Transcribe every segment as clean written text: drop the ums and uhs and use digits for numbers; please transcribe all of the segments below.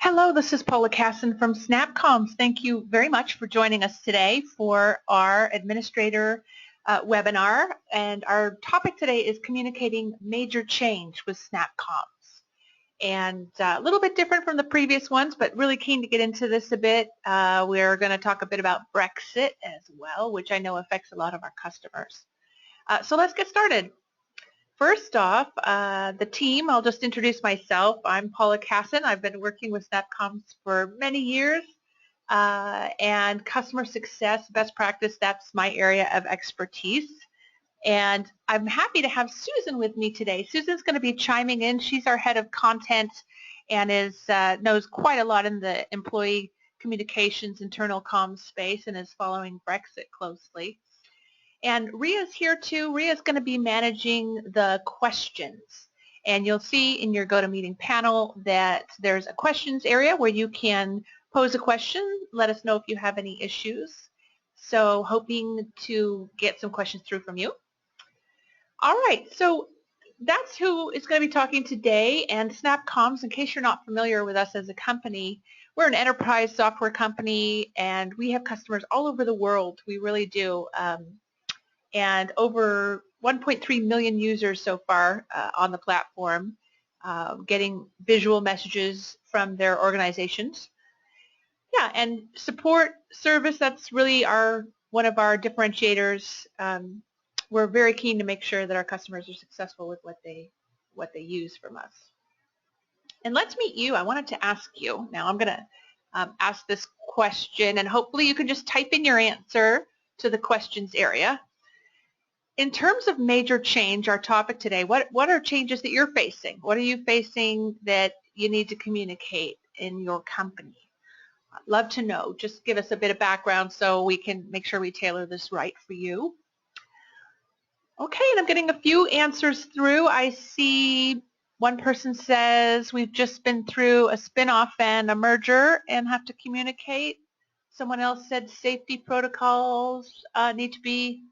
Hello, this is Paula Casson from SnapComms. Thank you very much for joining us today for our administrator webinar. And our topic today is communicating major change with SnapComms. And a little bit different from the previous ones, but really keen to get into this a bit. We're going to talk a bit about Brexit as well, which I know affects a lot of our customers. So let's get started. First off, the team, I'll just introduce myself. I'm Paula Casson. I've been working with SnapComms for many years, and customer success, best practice, that's my area of expertise. And I'm happy to have Susan with me today. Susan's going to be chiming in. She's our head of content and knows quite a lot in the employee communications, internal comms space, and is following Brexit closely. And Ria's here too. Ria's going to be managing the questions. And you'll see in your GoToMeeting panel that there's a questions area where you can pose a question. Let us know if you have any issues. So hoping to get some questions through from you. All right, so that's who is going to be talking today. And SnapComms, in case you're not familiar with us as a company, we're an enterprise software company and we have customers all over the world. We really do. And over 1.3 million users so far on the platform, getting visual messages from their organizations. Yeah, and support service, that's really one of our differentiators. We're very keen to make sure that our customers are successful with what they use from us. And let's meet you. I wanted to ask you. Now I'm going to ask this question, and hopefully you can just type in your answer to the questions area. In terms of major change, our topic today, what are changes that you're facing? What are you facing that you need to communicate in your company? I'd love to know. Just give us a bit of background so we can make sure we tailor this right for you. Okay, and I'm getting a few answers through. I see one person says we've just been through a spin-off and a merger and have to communicate. Someone else said safety protocols need to be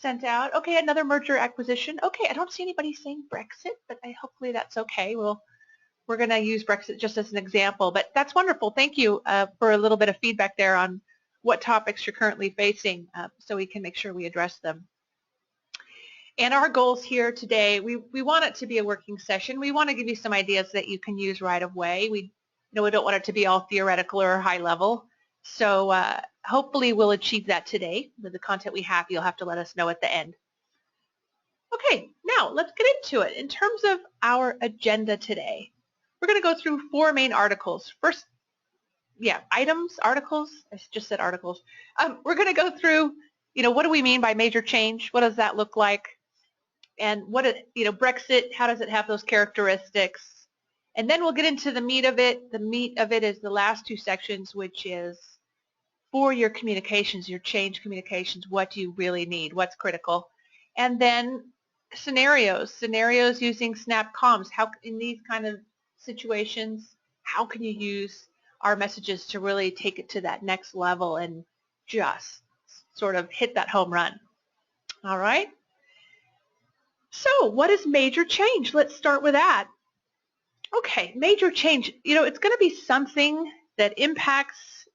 sent out. Okay, another merger acquisition. Okay, I don't see anybody saying Brexit, but hopefully that's okay. We're going to use Brexit just as an example, but that's wonderful. Thank you for a little bit of feedback there on what topics you're currently facing so we can make sure we address them. And our goals here today, we want it to be a working session. We want to give you some ideas that you can use right away. We don't want it to be all theoretical or high level. So hopefully we'll achieve that today with the content we have. You'll have to let us know at the end. Okay, now let's get into it. In terms of our agenda today, we're going to go through 4 main articles. First, items, articles. I just said articles. We're going to go through, what do we mean by major change? What does that look like? And Brexit, how does it have those characteristics? And then we'll get into the meat of it. The meat of it is the last 2 sections, which is for your communications, your change communications, what do you really need, what's critical. And then scenarios using SnapComms. How, in these kind of situations, how can you use our messages to really take it to that next level and just sort of hit that home run? All right. So what is major change? Let's start with that. Okay, major change, it's going to be something that impacts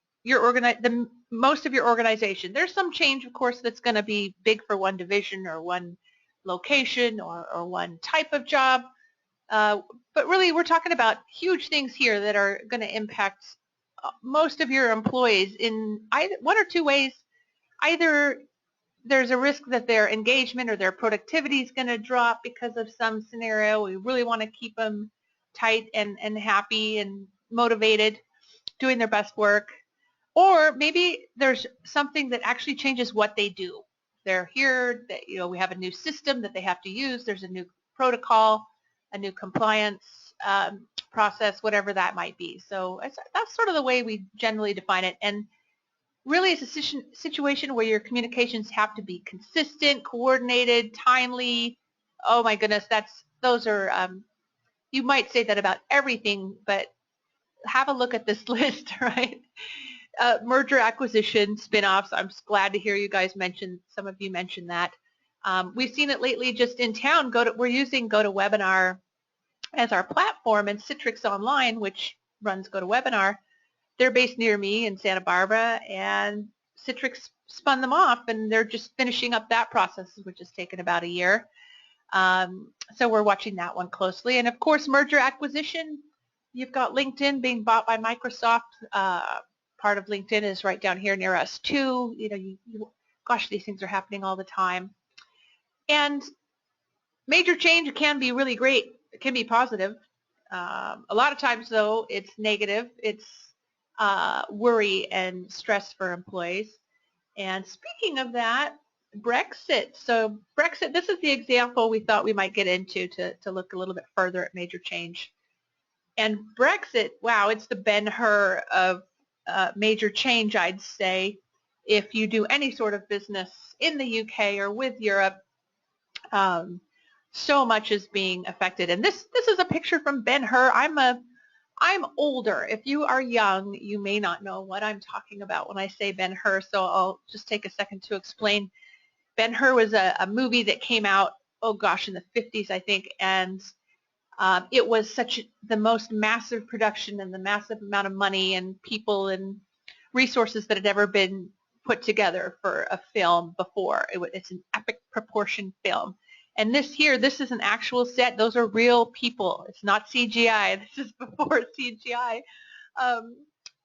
most of your organization. There's some change, of course, that's going to be big for one division or one location or one type of job. But really, we're talking about huge things here that are going to impact most of your employees in either 1 or 2 ways. Either there's a risk that their engagement or their productivity is going to drop because of some scenario. We really want to keep them tight and happy and motivated, doing their best work. Or maybe there's something that actually changes what they do. They're here, we have a new system that they have to use. There's a new protocol, a new compliance process, whatever that might be. So that's sort of the way we generally define it. And really it's a situation where your communications have to be consistent, coordinated, timely. Oh my goodness, those are, you might say that about everything, but have a look at this list, right? Merger, acquisition, spin-offs. I'm glad to hear you guys some of you mentioned that. We've seen it lately just in town. We're using GoToWebinar as our platform, and Citrix Online, which runs GoToWebinar, they're based near me in Santa Barbara, and Citrix spun them off, and they're just finishing up that process, which has taken about a year. So we're watching that one closely. And of course, merger acquisition, you've got LinkedIn being bought by Microsoft. Part of LinkedIn is right down here near us too. Gosh, these things are happening all the time. And major change can be really great. It can be positive. A lot of times, though, it's negative. It's worry and stress for employees. And speaking of that, Brexit. So Brexit, this is the example we thought we might get into to look a little bit further at major change. And Brexit, wow, it's the Ben-Hur of major change, I'd say. If you do any sort of business in the UK or with Europe, so much is being affected. And this is a picture from Ben-Hur. I'm older. If you are young, you may not know what I'm talking about when I say Ben-Hur, so I'll just take a second to explain. Ben-Hur was a movie that came out, oh gosh, in the 50s, I think, and it was the most massive production and the massive amount of money and people and resources that had ever been put together for a film before. It's an epic proportion film. And this is an actual set. Those are real people. It's not CGI. This is before CGI.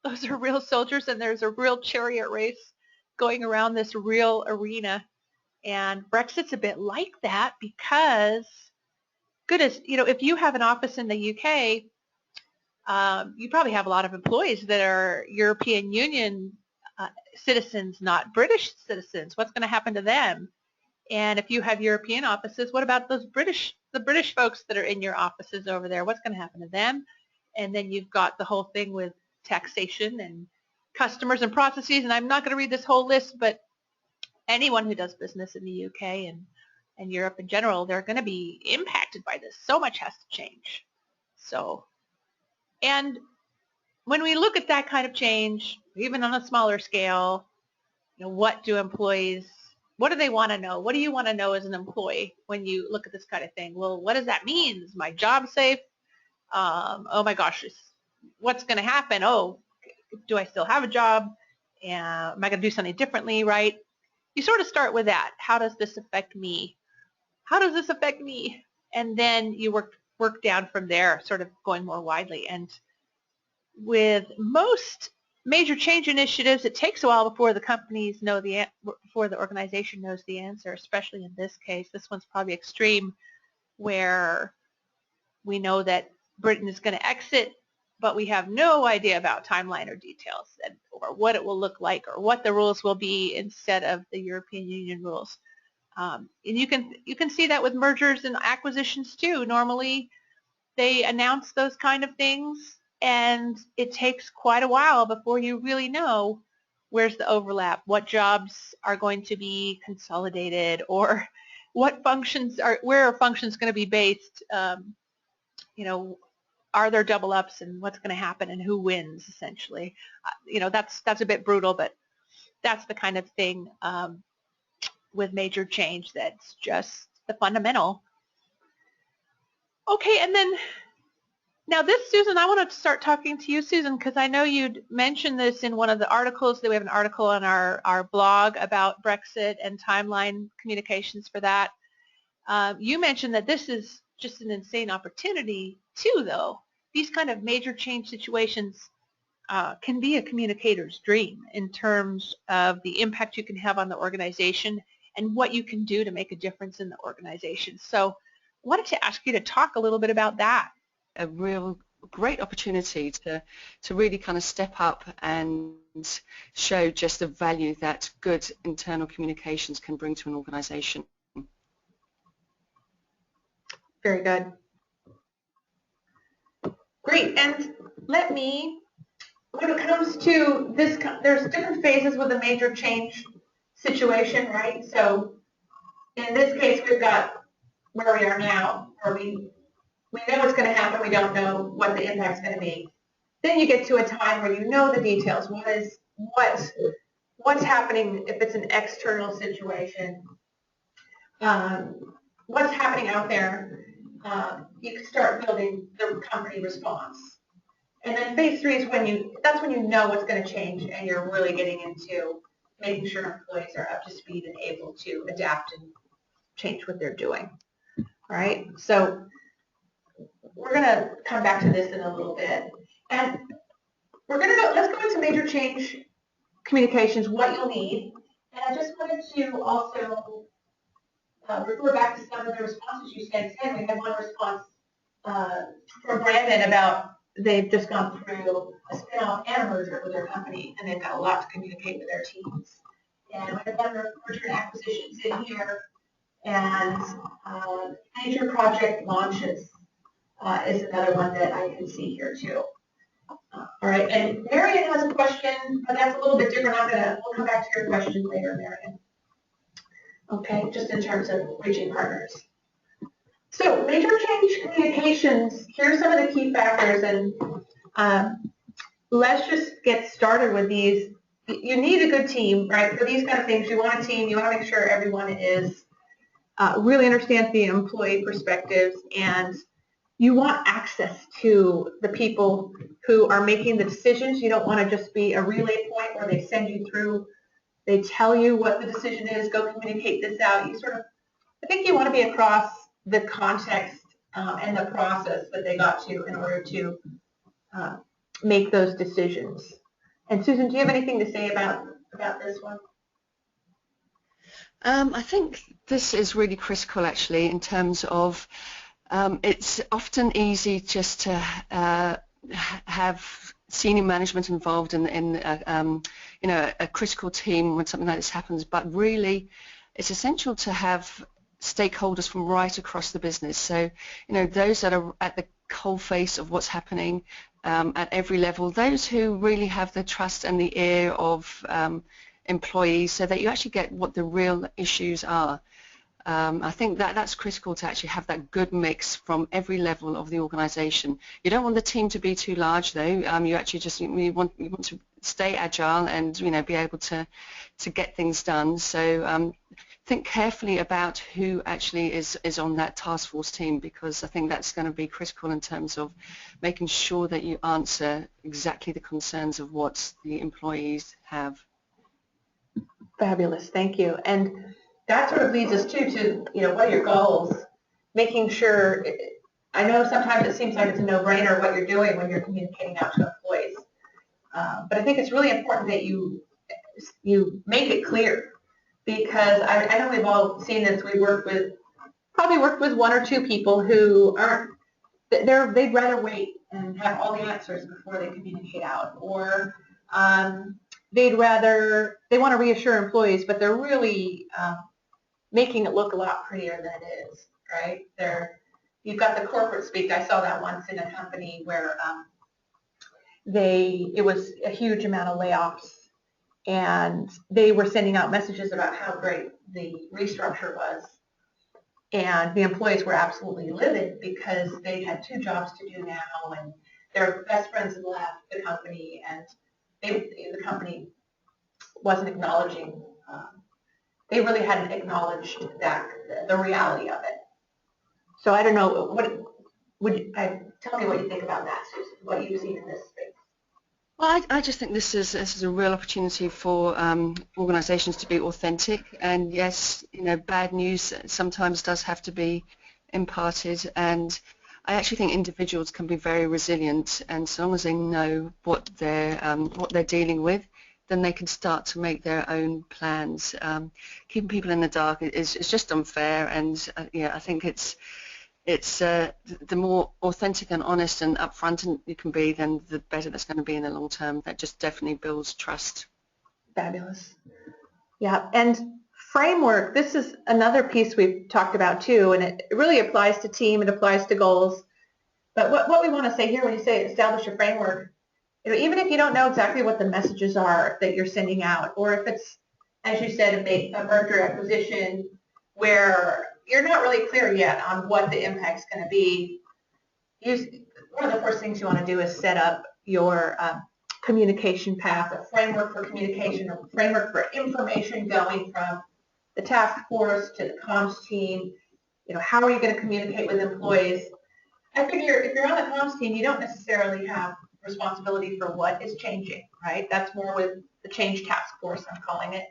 Those are real soldiers, and there's a real chariot race going around this real arena. And Brexit's a bit like that because, goodness, if you have an office in the UK, you probably have a lot of employees that are European Union citizens, not British citizens. What's going to happen to them? And if you have European offices, what about the British folks that are in your offices over there? What's going to happen to them? And then you've got the whole thing with taxation and customers and processes. And I'm not going to read this whole list, but anyone who does business in the UK and Europe in general, they're going to be impacted by this. So much has to change. So, and when we look at that kind of change, even on a smaller scale, what do they want to know? What do you want to know as an employee when you look at this kind of thing? Well, what does that mean? Is my job safe? Oh my gosh, what's going to happen? Oh, do I still have a job? Am I going to do something differently, right? You sort of start with that. How does this affect me? How does this affect me? And then you work down from there, sort of going more widely. And with most major change initiatives, it takes a while before the companies know before the organization knows the answer, especially in this case. This one's probably extreme, where we know that Britain is going to exit, but we have no idea about timeline or details, or what it will look like, or what the rules will be instead of the European Union rules. And you can see that with mergers and acquisitions too. Normally, they announce those kind of things, and it takes quite a while before you really know where's the overlap, what jobs are going to be consolidated, or where are functions going to be based. Are there double ups, and what's going to happen, and who wins, essentially. That's a bit brutal, but that's the kind of thing with major change that's just the fundamental. Okay, and then now this, Susan, I want to start talking to you, Susan, because I know you'd mentioned this in one of the articles. We have an article on our blog about Brexit and timeline communications for that. You mentioned that this is just an insane opportunity too, though. These kind of major change situations can be a communicator's dream in terms of the impact you can have on the organization and what you can do to make a difference in the organization. So I wanted to ask you to talk a little bit about that. A real great opportunity to really kind of step up and show just the value that good internal communications can bring to an organization. Very good. Great. And when it comes to this, there's different phases with a major change situation, right? So in this case, we've got where we are now, where we know what's going to happen, we don't know what the impact's going to be. Then you get to a time where you know the details. What's happening if it's an external situation? What's happening out there? You can start building the company response. And then phase 3 is that's when you know what's going to change and you're really getting into making sure employees are up to speed and able to adapt and change what they're doing. All right, so we're going to come back to this in a little bit. And let's go into major change communications, what you'll need. And I just wanted to also refer back to some of the responses you sent in. We had one response from Brandon about they've just gone through a spin-off and a merger with their company, and they've got a lot to communicate with their teams. And we have other merger and acquisitions in here, and major project launches is another one that I can see here too. All right, and Marion has a question, but that's a little bit different. We'll come back to your question later, Marion. Okay, just in terms of reaching partners. So major change communications, here's some of the key factors, and let's just get started with these. You need a good team, right? For these kind of things, you want a team, you want to make sure everyone is really understands the employee perspectives, and you want access to the people who are making the decisions. You don't want to just be a relay point where they send you through, they tell you what the decision is, go communicate this out. I think you want to be across the context and the process that they got to in order to make those decisions. And Susan, do you have anything to say about this one? I think this is really critical actually in terms of it's often easy just to have senior management involved in a critical team when something like this happens, but really it's essential to have stakeholders from right across the business. So, those that are at the coalface of what's happening at every level, those who really have the trust and the ear of employees, so that you actually get what the real issues are. I think that's critical to actually have that good mix from every level of the organisation. You don't want the team to be too large, though. You actually you want to stay agile and be able to get things done. So think carefully about who actually is on that task force team, because I think that's going to be critical in terms of making sure that you answer exactly the concerns of what the employees have. Fabulous, thank you. And that sort of leads us to what are your goals? Making sure, I know sometimes it seems like it's a no-brainer what you're doing when you're communicating out to employees, but I think it's really important that you make it clear, because I know we've all seen this. We probably worked with one or two people who they'd rather wait and have all the answers before they communicate out, or they want to reassure employees, but they're really making it look a lot prettier than it is, right? You've got the corporate speak. I saw that once in a company where it was a huge amount of layoffs, and they were sending out messages about how great the restructure was, and the employees were absolutely livid because they had 2 jobs to do now, and their best friends had left the company, and the company wasn't acknowledging. They really hadn't acknowledged the reality of it. So I don't know, tell me what you think about that, Susan, what you've seen in this space. Well, I just think this is a real opportunity for organisations to be authentic, and yes, bad news sometimes does have to be imparted, and I actually think individuals can be very resilient, and so long as they know what they're dealing with, then they can start to make their own plans. Keeping people in the dark is just unfair, and I think it's the more authentic and honest and upfront you can be, then the better that's going to be in the long term. That just definitely builds trust. Fabulous. Yeah, and framework, this is another piece we've talked about too, and it really applies to team, it applies to goals. But what we want to say here when you say establish a framework, even if you don't know exactly what the messages are that you're sending out, or if it's, as you said, a merger acquisition where you're not really clear yet on what the impact's going to be, one of the first things you want to do is set up your communication path, a framework for communication, a framework for information going from the task force to the comms team. How are you going to communicate with employees? I figure if you're on the comms team, you don't necessarily have responsibility for what is changing, right? That's more with the change task force, I'm calling it.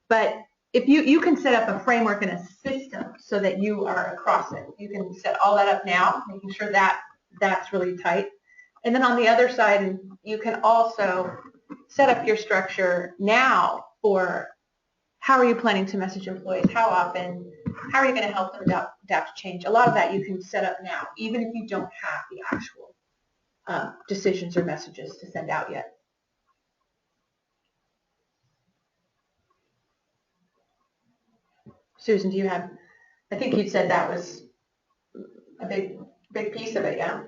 But if you can set up a framework and a system so that you are across it. You can set all that up now, making sure that that's really tight. And then on the other side, you can also set up your structure now for how are you planning to message employees, how often, how are you going to help them adapt to change. A lot of that you can set up now, even if you don't have the actual decisions or messages to send out yet. Susan, do you have, I think you said that was a big piece of it, yeah?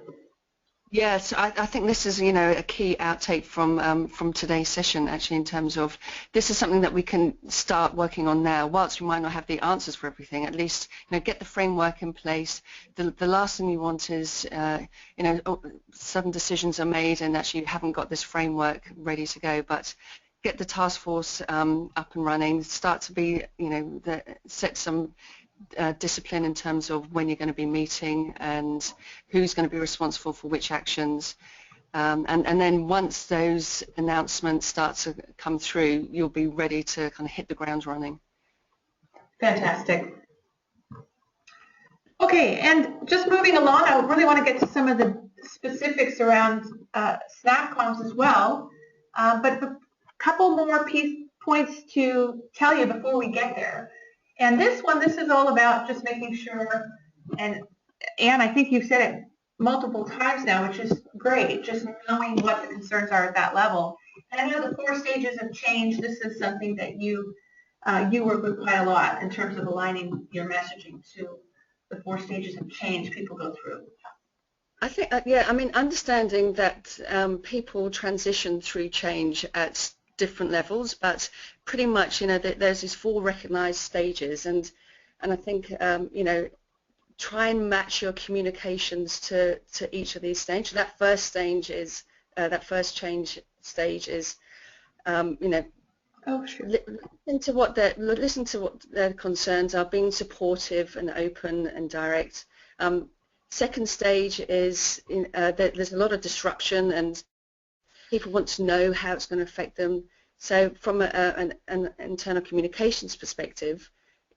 Yes, I think this is, a key outtake from today's session, actually, in terms of this is something that we can start working on now. Whilst we might not have the answers for everything, at least, get the framework in place. The last thing you want is, sudden decisions are made and actually you haven't got this framework ready to go. But get the task force up and running, start to be, set some discipline in terms of when you're going to be meeting and who's going to be responsible for which actions. And then once those announcements start to come through, you'll be ready to kind of hit the ground running. Fantastic. Okay, and just moving along, I really want to get to some of the specifics around SnapComms as well, but a couple more points to tell you before we get there. And this is all about just making sure, and Anne, I think you've said it multiple times now, which is great, just knowing what the concerns are at that level. And I know the 4 stages of change, this is something that you work with quite a lot in terms of aligning your messaging to the 4 stages of change people go through. I think, understanding that people transition through change at different levels, but pretty much, there's these 4 recognized stages, and I think, try and match your communications to each of these stages. That first stage is, that first change stage is, Oh, sure. listen to what their concerns are, being supportive and open and direct. Second stage is there's a lot of disruption and people want to know how it's going to affect them. So from an internal communications perspective,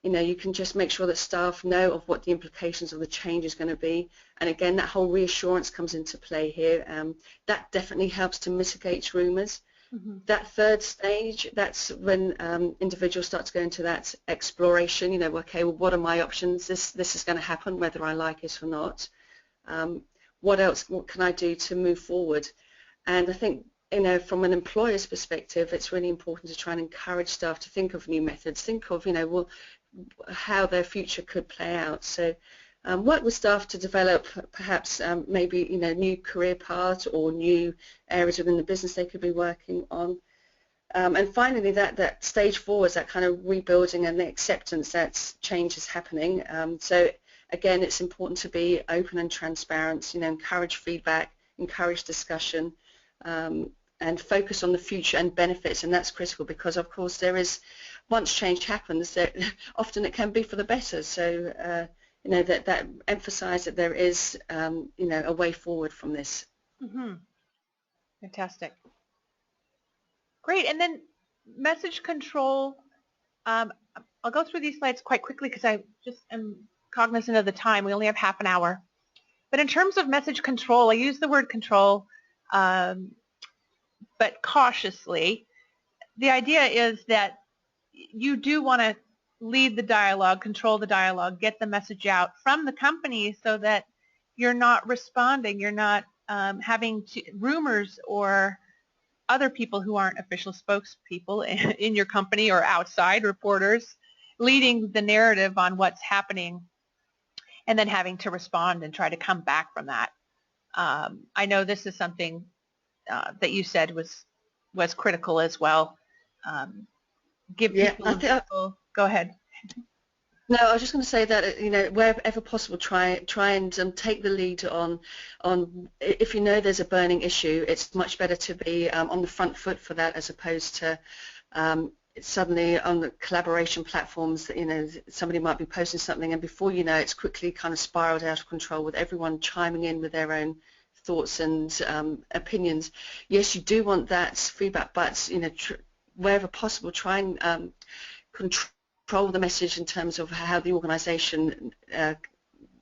you can just make sure that staff know of what the implications of the change is going to be. And again, that whole reassurance comes into play here. That definitely helps to mitigate rumours. Mm-hmm. That third stage, that's when individuals start to go into that exploration, okay, well, what are my options? This is going to happen whether I like it or not. What can I do to move forward? And I think, from an employer's perspective, it's really important to try and encourage staff to think of new methods, think of, how their future could play out. So work with staff to develop perhaps maybe, new career paths or new areas within the business they could be working on. And finally, that stage 4 is that kind of rebuilding and the acceptance that change is happening. So again, it's important to be open and transparent, encourage feedback, encourage discussion, and focus on the future and benefits, and that's critical because, of course, there is, once change happens, often it can be for the better. So, that emphasize that there is, a way forward from this. Mm-hmm. Fantastic. Great, and then message control. I'll go through these slides quite quickly because I just am cognizant of the time. We only have half an hour. But in terms of message control, I use the word control, but cautiously. The idea is that you do want to lead the dialogue, control the dialogue, get the message out from the company so that you're not responding, you're not having rumors or other people who aren't official spokespeople in your company or outside reporters leading the narrative on what's happening and then having to respond and try to come back from that. I know this is something that you said was critical as well. Give people, go ahead. No, I was just going to say that, wherever possible, try and take the lead on if there's a burning issue. It's much better to be on the front foot for that as opposed to suddenly on the collaboration platforms that, somebody might be posting something and before you know it's quickly kind of spiraled out of control with everyone chiming in with their own thoughts and opinions. Yes, you do want that feedback, but wherever possible, try and control the message in terms of how the organisation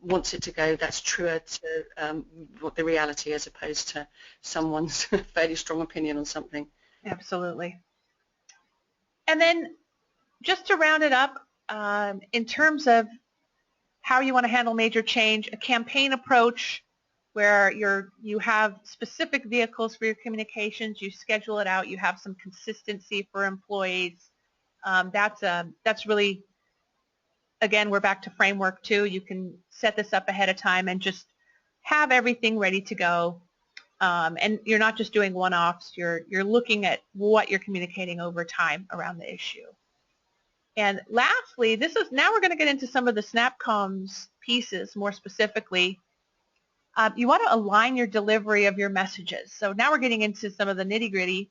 wants it to go. That's truer to what the reality, as opposed to someone's fairly strong opinion on something. Absolutely. And then just to round it up, in terms of how you want to handle major change, a campaign approach where you have specific vehicles for your communications, you schedule it out, you have some consistency for employees. That's really, again, we're back to framework 2. You can set this up ahead of time and just have everything ready to go. And you're not just doing one-offs, you're looking at what you're communicating over time around the issue. And lastly, now we're going to get into some of the SnapComms pieces more specifically. You want to align your delivery of your messages. So now we're getting into some of the nitty-gritty.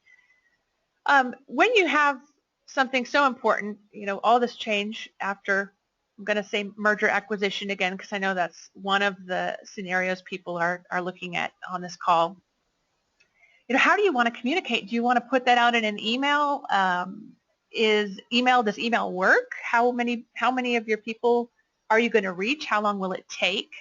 When you have something so important, all this change after, I'm going to say merger acquisition again, because I know that's one of the scenarios people are looking at on this call. How do you want to communicate? Do you want to put that out in an email? Does email work? How many of your people are you going to reach? How long will it take?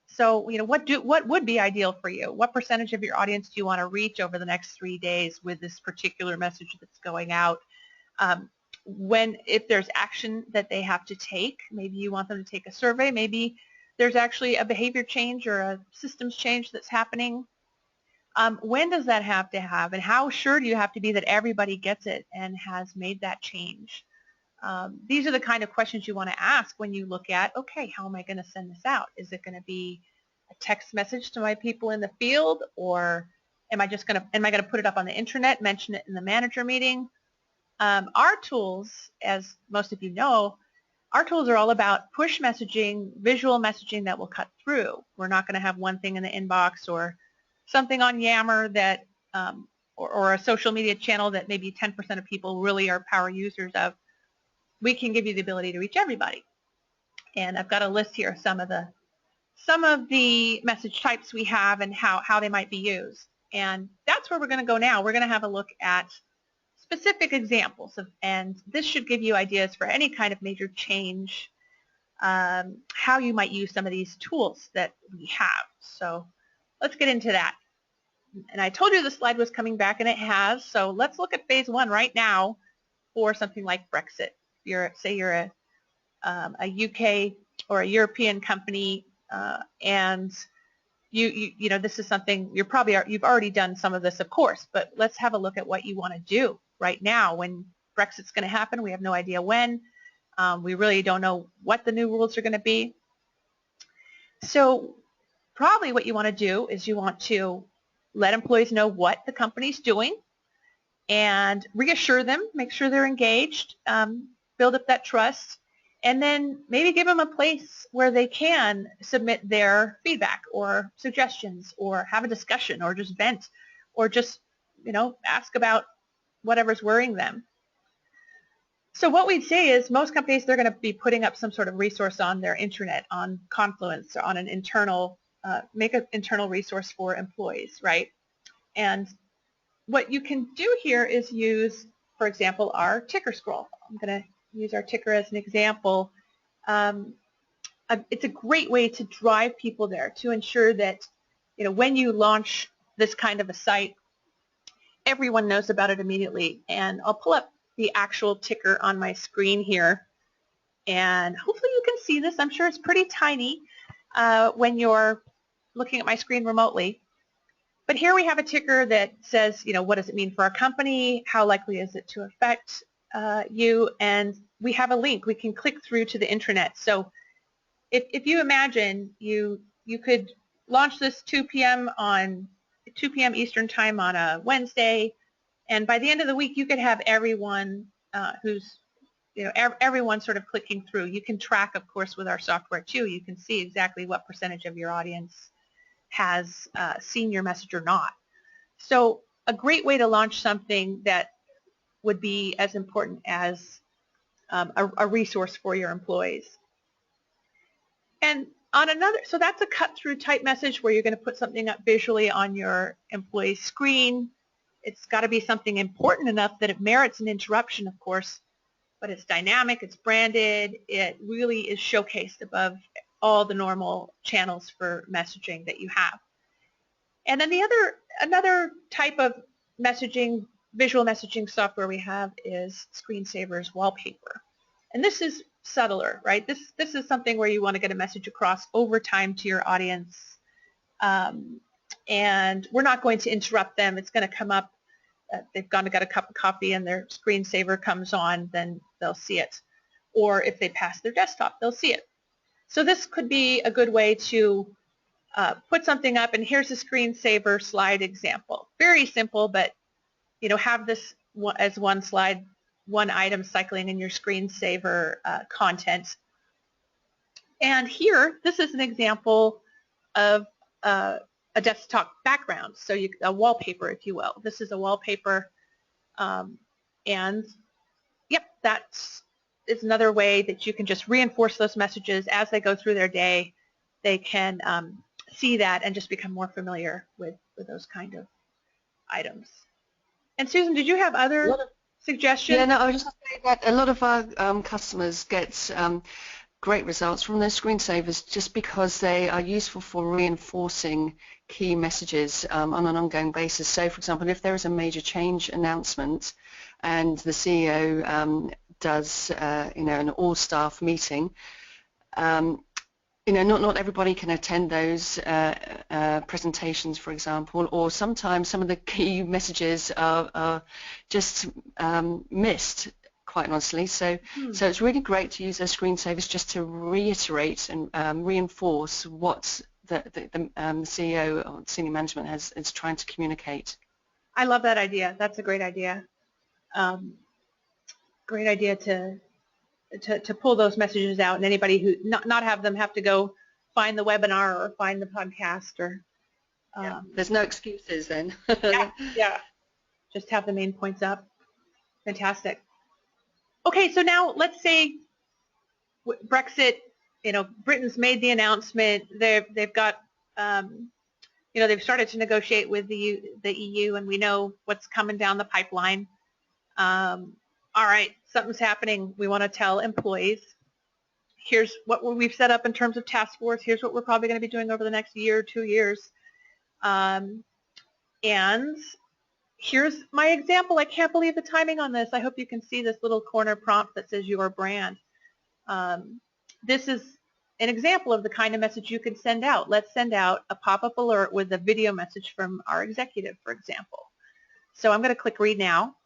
So, what would be ideal for you? What percentage of your audience do you want to reach over the next 3 days with this particular message that's going out? If there's action that they have to take, maybe you want them to take a survey. Maybe there's actually a behavior change or a systems change that's happening. When does that have to have, and how sure do you have to be that everybody gets it and has made that change? These are the kind of questions you want to ask when you look at, okay, how am I going to send this out? Is it going to be a text message to my people in the field, or am I going to put it up on the intranet, mention it in the manager meeting? Our tools, as most of you know, our tools are all about push messaging, visual messaging that will cut through. We're not going to have one thing in the inbox or something on Yammer that, or a social media channel that maybe 10% of people really are power users of. We can give you the ability to reach everybody. And I've got a list here of some of the message types we have and how they might be used. And that's where we're going to go now. We're going to have a look at specific examples and this should give you ideas for any kind of major change, how you might use some of these tools that we have. So let's get into that. And I told you the slide was coming back, and it has. So let's look at phase 1 right now for something like Brexit. Say you're a UK or a European company, and this is something you've already done some of this, of course. But let's have a look at what you want to do right now when Brexit's going to happen. We have no idea when. We really don't know what the new rules are going to be. So probably what you want to do is you want to let employees know what the company's doing and reassure them, make sure they're engaged, build up that trust, and then maybe give them a place where they can submit their feedback or suggestions or have a discussion or just vent or just, ask about whatever's worrying them. So what we'd say is most companies, they're going to be putting up some sort of resource on their intranet, on Confluence, or on an internal, make an internal resource for employees, right? And what you can do here is use, for example, our ticker scroll. I'm going to use our ticker as an example. It's a great way to drive people there, to ensure that, when you launch this kind of a site, everyone knows about it immediately. And I'll pull up the actual ticker on my screen here, and hopefully you can see this. I'm sure it's pretty tiny when you're looking at my screen remotely. But here we have a ticker that says, what does it mean for our company? How likely is it to affect you? And we have a link. We can click through to the intranet. So if you imagine you could launch this 2 p.m. Eastern time on a Wednesday, and by the end of the week you could have everyone everyone sort of clicking through. You can track, of course, with our software too. You can see exactly what percentage of your audience has seen your message or not. So a great way to launch something that would be as important as a resource for your employees. And On another, so that's a cut-through type message where you're going to put something up visually on your employee's screen. It's got to be something important enough that it merits an interruption, of course, but it's dynamic, it's branded, it really is showcased above all the normal channels for messaging that you have. And then another type of messaging, visual messaging software we have is Screensaver's wallpaper. And this is subtler, right? This is something where you want to get a message across over time to your audience. And we're not going to interrupt them. It's going to come up. They've gone to get a cup of coffee and their screensaver comes on, then they'll see it. Or if they pass their desktop, they'll see it. So this could be a good way to put something up, and here's a screensaver slide example. Very simple, but have this as one slide, one item cycling in your screensaver content. And here, this is an example of a desktop background, so a wallpaper, if you will. This is a wallpaper, and yep, that's another way that you can just reinforce those messages as they go through their day. They can see that and just become more familiar with those kind of items. And Susan, did you have other suggestions? Yeah, no, I was just going to say that a lot of our customers get great results from their screensavers just because they are useful for reinforcing key messages on an ongoing basis. So, for example, if there is a major change announcement and the CEO does, an all-staff meeting, not everybody can attend those presentations, for example, or sometimes some of the key messages are just missed, quite honestly. So it's really great to use those screensavers just to reiterate and reinforce what the CEO or senior management is trying to communicate. I love that idea. That's a great idea. Great idea to pull those messages out, and anybody who not have them have to go find the webinar or find the podcast or there's no excuses then. yeah, just have the main points up. Fantastic. Okay, so now let's say Brexit, Britain's made the announcement. They've got they've started to negotiate with the EU, and we know what's coming down the pipeline. All right, something's happening. We want to tell employees, here's what we've set up in terms of task force. Here's what we're probably going to be doing over the next year, 2 years. And here's my example. I can't believe the timing on this. I hope you can see this little corner prompt that says your brand. This is an example of the kind of message you can send out. Let's send out a pop-up alert with a video message from our executive, for example. So I'm going to click read now,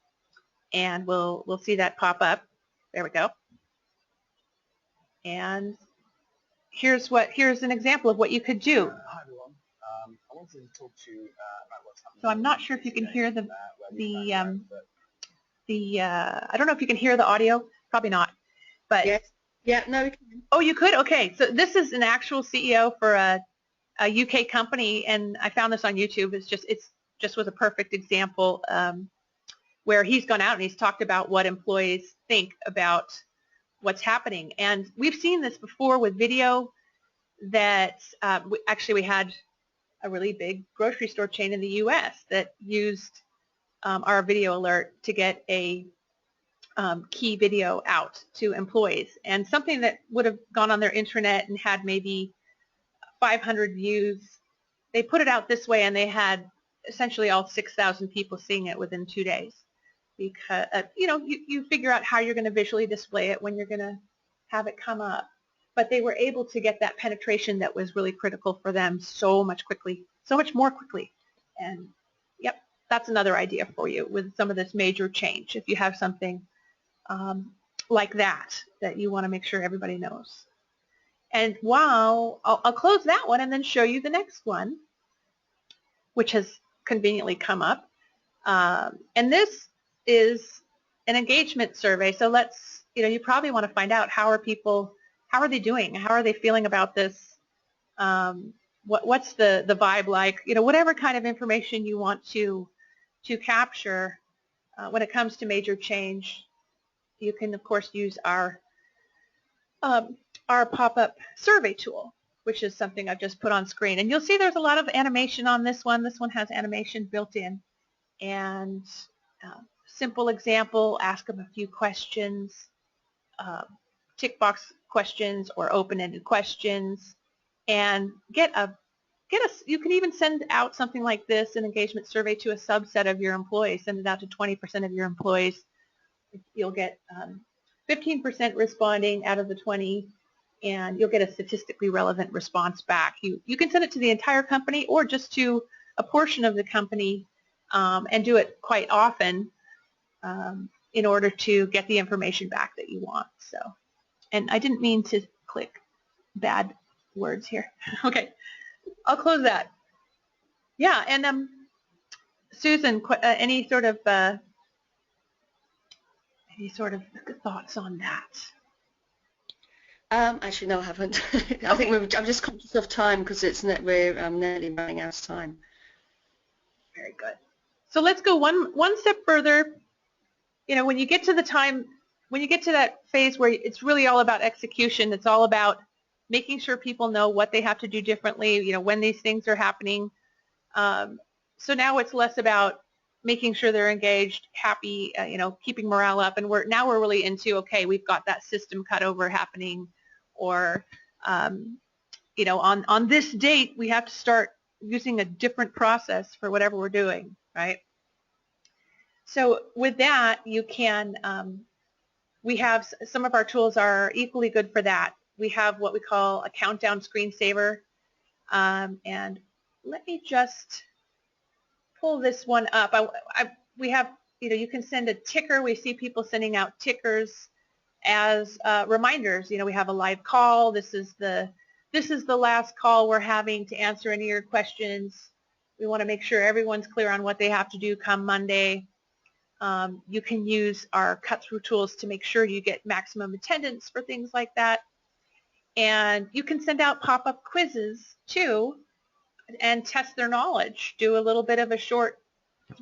and we'll see that pop up. There we go. And here's an example of what you could do. Hi everyone. I wanted to talk to you about what's happening. So I'm not sure if you can hear I don't know if you can hear the audio. Probably not. But yes. Yeah. No. We can. Oh, you could. Okay. So this is an actual CEO for a UK company, and I found this on YouTube. It just was a perfect example where he's gone out and he's talked about what employees think about what's happening. And we've seen this before with video that we had a really big grocery store chain in the US that used our video alert to get a key video out to employees. And something that would have gone on their intranet and had maybe 500 views, they put it out this way and they had essentially all 6,000 people seeing it within 2 days. Because you figure out how you're going to visually display it when you're going to have it come up. But they were able to get that penetration that was really critical for them so much more quickly. And yep, that's another idea for you with some of this major change. If you have something like that you want to make sure everybody knows. And I'll close that one and then show you the next one, which has conveniently come up. And this is an engagement survey. So let's, you probably want to find out how are they doing? How are they feeling about this? What's the vibe like? Whatever kind of information you want to capture when it comes to major change, you can of course use our pop-up survey tool, which is something I've just put on screen. And you'll see there's a lot of animation on this one. This one has animation built in. And simple example, ask them a few questions, tick box questions or open-ended questions, and you can even send out something like this, an engagement survey, to a subset of your employees. Send it out to 20% of your employees. You'll get 15% responding out of the 20, and you'll get a statistically relevant response back. You can send it to the entire company or just to a portion of the company, and do it quite often in order to get the information back that you want. So, and I didn't mean to click bad words here. Okay, I'll close that. Yeah, and Susan, any sort of thoughts on that? Actually, no, I haven't. I think I'm just conscious of time because we're nearly running out of time. Very good. So let's go one step further. You know, when you get to that phase where it's really all about execution, it's all about making sure people know what they have to do differently, you know, when these things are happening. So now it's less about making sure they're engaged, happy, you know, keeping morale up, and now we're really into, okay, we've got that system cut over happening, or you know, on this date we have to start using a different process for whatever we're doing, right? So with that, you can, we have some of our tools are equally good for that. We have what we call a countdown screensaver, and let me just pull this one up. We have, you know, you can send a ticker. We see people sending out tickers as reminders. You know, we have a live call. This is the last call we're having to answer any of your questions. We want to make sure everyone's clear on what they have to do come Monday. You can use our cut-through tools to make sure you get maximum attendance for things like that. And you can send out pop-up quizzes too and test their knowledge. Do a little bit of a short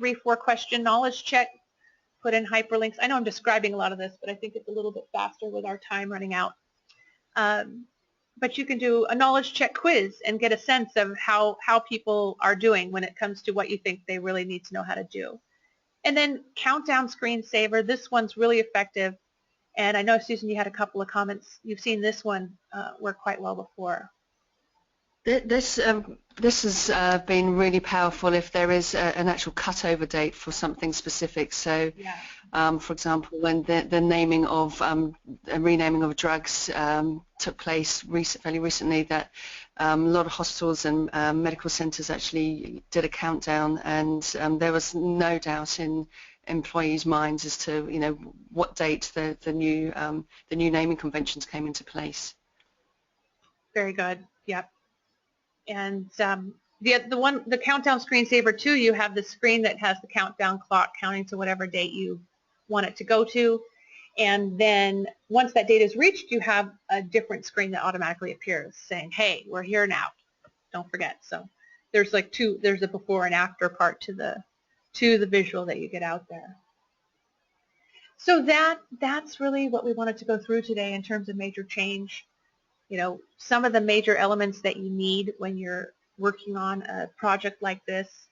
3-4 question knowledge check, put in hyperlinks. I know I'm describing a lot of this, but I think it's a little bit faster with our time running out. But you can do a knowledge check quiz and get a sense of how people are doing when it comes to what you think they really need to know how to do. And then countdown screensaver, this one's really effective. And I know, Susan, you had a couple of comments. You've seen this one work quite well before. This has been really powerful if there is an actual cutover date for something specific. So, yeah. For example, when the naming of renaming of drugs took place fairly recently, that a lot of hospitals and medical centres actually did a countdown, and there was no doubt in employees' minds as to, you know, what date the new naming conventions came into place. Very good. Yep. And the countdown screensaver too, you have the screen that has the countdown clock counting to whatever date you want it to go to, and then once that date is reached, you have a different screen that automatically appears saying, hey, we're here now, don't forget. So there's like there's a before and after part to the visual that you get out there. So that's really what we wanted to go through today in terms of major change. You know, some of the major elements that you need when you're working on a project like this,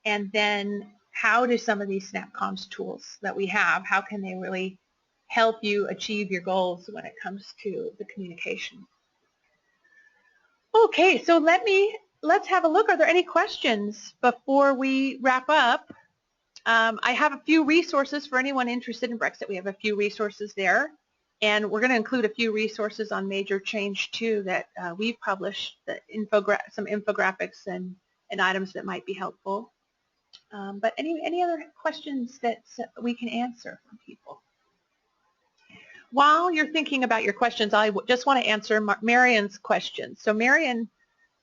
and then how do some of these SnapComms tools that we have, how can they really help you achieve your goals when it comes to the communication? Okay, so let's have a look. Are there any questions before we wrap up? I have a few resources for anyone interested in Brexit. We have a few resources there. And we're going to include a few resources on major change too that we've published, some infographics and items that might be helpful. But any other questions that we can answer from people? While you're thinking about your questions, I just want to answer Marion's question. So Marion,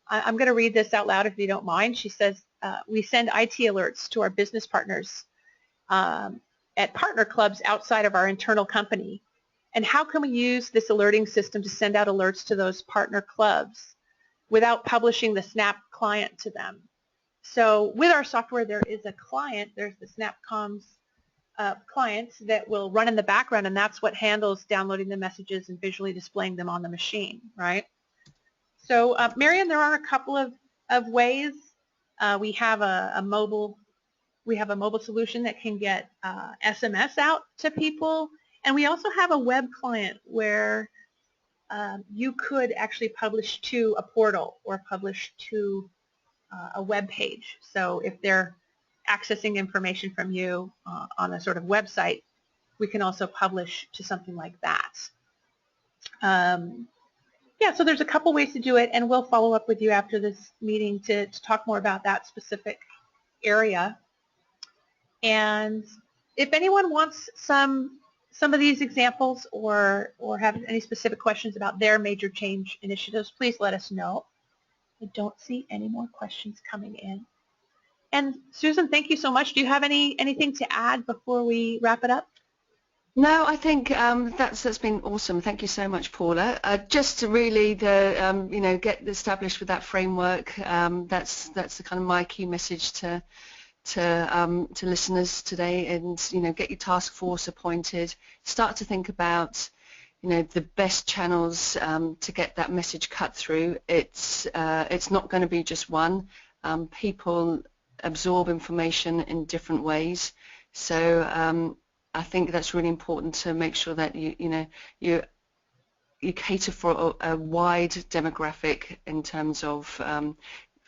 I'm going to read this out loud if you don't mind. She says, we send IT alerts to our business partners at partner clubs outside of our internal company. And how can we use this alerting system to send out alerts to those partner clubs without publishing the Snap client to them? So with our software, there is a client. There's the SnapComms client that will run in the background, and that's what handles downloading the messages and visually displaying them on the machine, right? So Marion, there are a couple of ways. We have a mobile solution that can get SMS out to people, and we also have a web client where you could actually publish to a portal or publish to a web page. So if they're accessing information from you on a sort of website, we can also publish to something like that. Yeah, so there's a couple ways to do it, and we'll follow up with you after this meeting to talk more about that specific area. And if anyone wants some of these examples or have any specific questions about their major change initiatives, please let us know. I don't see any more questions coming in. And Susan, thank you so much. Do you have anything to add before we wrap it up? No, I think that's been awesome. Thank you so much, Paula. Just to really get established with that framework. That's the kind of my key message to listeners today. And get your task force appointed. Start to think about the best channels to get that message cut through. It's not going to be just one. People absorb information in different ways. So I think that's really important to make sure that you cater for a wide demographic in terms of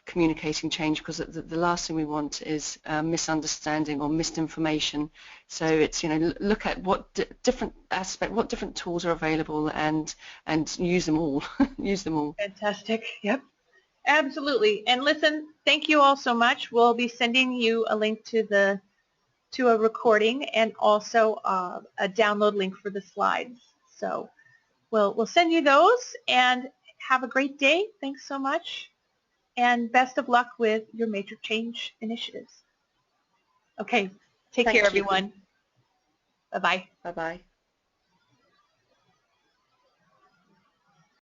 communicating change, because the last thing we want is misunderstanding or misinformation. So it's look at what different tools are available and use them all. Use them all. Fantastic. Yep. Absolutely. And listen, thank you all so much. We'll be sending you a link to a recording and also a download link for the slides. So we'll send you those, and have a great day. Thanks so much, and best of luck with your major change initiatives. Okay, take care, everyone. Bye-bye. Bye-bye.